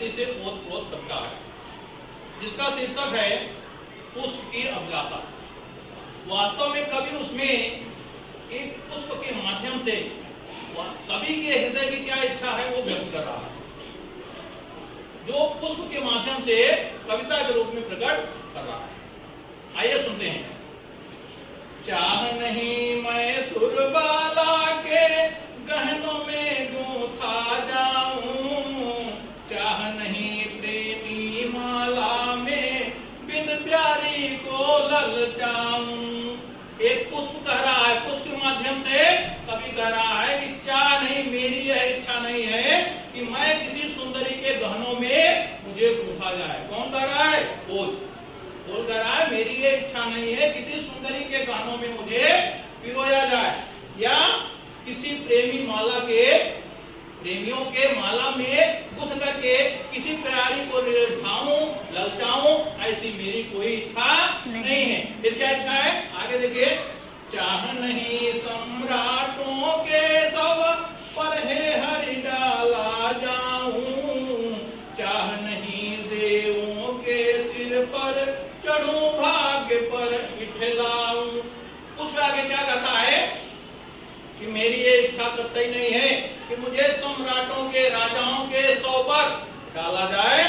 भक्ति से ओतप्रोत करता है, जिसका शीर्षक है पुष्प की अभिलाषा। वास्तव में कवि उसमें एक पुष्प के माध्यम से कवि के हृदय की क्या इच्छा है वो व्यक्त कर रहा है, जो पुष्प के माध्यम से कविता के रूप में प्रकट कर रहा है। आइए सुनते हैं। चाह नहीं मैं सुरबाला के गहनों में गूंथा जाऊं, चाह नहीं प्रेमी माला में बिन प्यारी को ललचाऊं। एक पुष्प कह रहा है, पुष्प के माध्यम से कवि कह रहा है कि चाह नहीं, मेरी यह इच्छा नहीं है कि मैं किसी सुंदरी के गहनों में मुझे गूंथा जाए। कौन कह रहा है? बोल कह रहा है, मेरी ये इच्छा नहीं है किसी सुंदरी के गानों में मुझे पिरोया जाए, या किसी प्रेमी माला के, प्रेमियों के माला में गुथ करके किसी प्यारी को रिझाऊं, ललचाऊं, ऐसी मेरी कोई इच्छा नहीं है। फिर क्या इच्छा है? आगे देखिए। चाह नहीं सम्राटों के सब पर है हरि डाला जाऊं, चाह नहीं देवों के सिर पर चढ़ूं, भाग्य पर इठलाऊं। उसमें आगे क्या कहता है कि मेरी ये इच्छा कतई नहीं है कि मुझे सम्राटों के, राजाओं के सौ पर डाला जाए,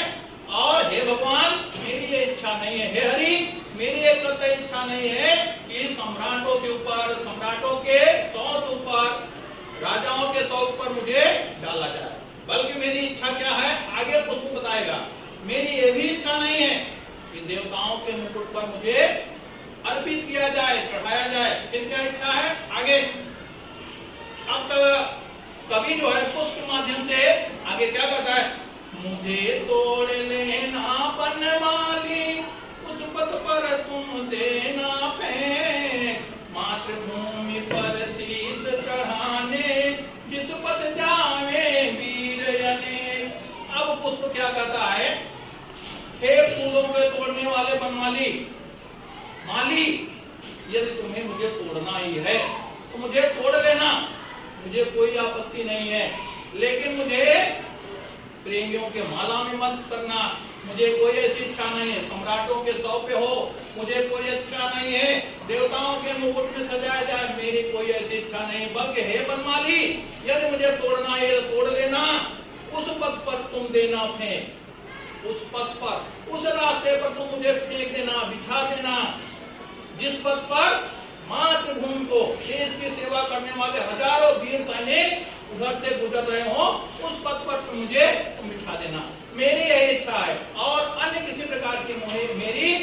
और हे भगवान मेरी ये इच्छा नहीं है, हे हरि मेरी ये कतई इच्छा नहीं है कि सम्राटों के ऊपर, सम्राटों के सौ के ऊपर, राजाओं के सौ पर मुझे डाला जाए। बल्कि मेरी इच्छा क्या है? आगे पुष्प बताएगा। मेरी ये भी इच्छा नहीं है कि देवताओं के मुकुट पर मुझे अर्पित किया जाए, चढ़ाया जाए। फिर क्या इच्छा है? आगे। अब कवि जो है पुष्प के माध्यम से आगे क्या करता है? मुझे तोड़ लेना बनमाली, उस पथ पर तुम देना फेंक, मातृभूमि पर शीश चढ़ाने जिस पथ जावे वीर अनेक। अब पुष्प क्या कहता है? हे फूलों के तोड़ने वाले बनमाली, माली, यदि तुम्हें मुझे तोड़ना ही है तो मुझे तोड़ लेना, मुझे कोई आपत्ति नहीं है, लेकिन मुझे प्रेमियों के माला में मत करना। मुझे कोई ऐसी इच्छा नहीं है सम्राटों के सौ पे हो, मुझे कोई इच्छा नहीं है देवताओं के मुकुट में सजाया जाए, मेरी कोई ऐसी इच्छा नहीं। बल्कि हे बनमाली, यदि मुझे तोड़ना है तो तोड़ लेना, उस पथ पर तुम देना फेंक, उस पथ पर, उस रास्ते पर तुम मुझे फेंक देना, बिछा देना, जिस पथ पर मातृभूमि को, देश की सेवा करने वाले हजारों वीर सैनिक उधर से गुजर रहे हो, उस पथ पर तुम मुझे बिठा देना। मेरी यही इच्छा है, और अन्य किसी प्रकार की मेरी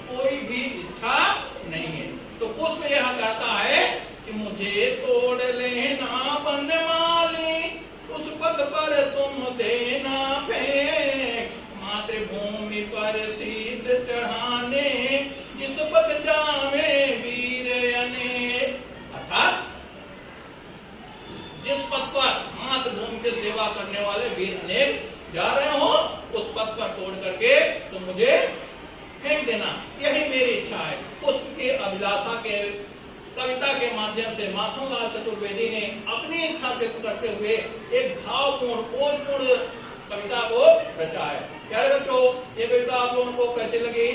कोई भी इच्छा नहीं है। तो पुष्प यह कहता है कि मुझे तोड़ लेना बनमाली, उस पथ पर तुम देना फेंक, मातृभूमि पर शीश चढ़ाने जिस पथ जावे वीर अनेक। अर्थात जिस पथ पर मातृभूमि की सेवा करने वाले वीर अनेक जा रहे हो, उस पथ पर तोड़ करके तुम मुझे फेंक देना, यही मेरी इच्छा है। पुष्प की अभिलाषा के कविता के माध्यम से माखनलाल चतुर्वेदी ने अपनी इच्छा व्यक्त करते हुए एक भावपूर्ण, ओजपूर्ण कविता को रचा है। प्यारे बच्चों, ये कविता आप लोगों को कैसी लगी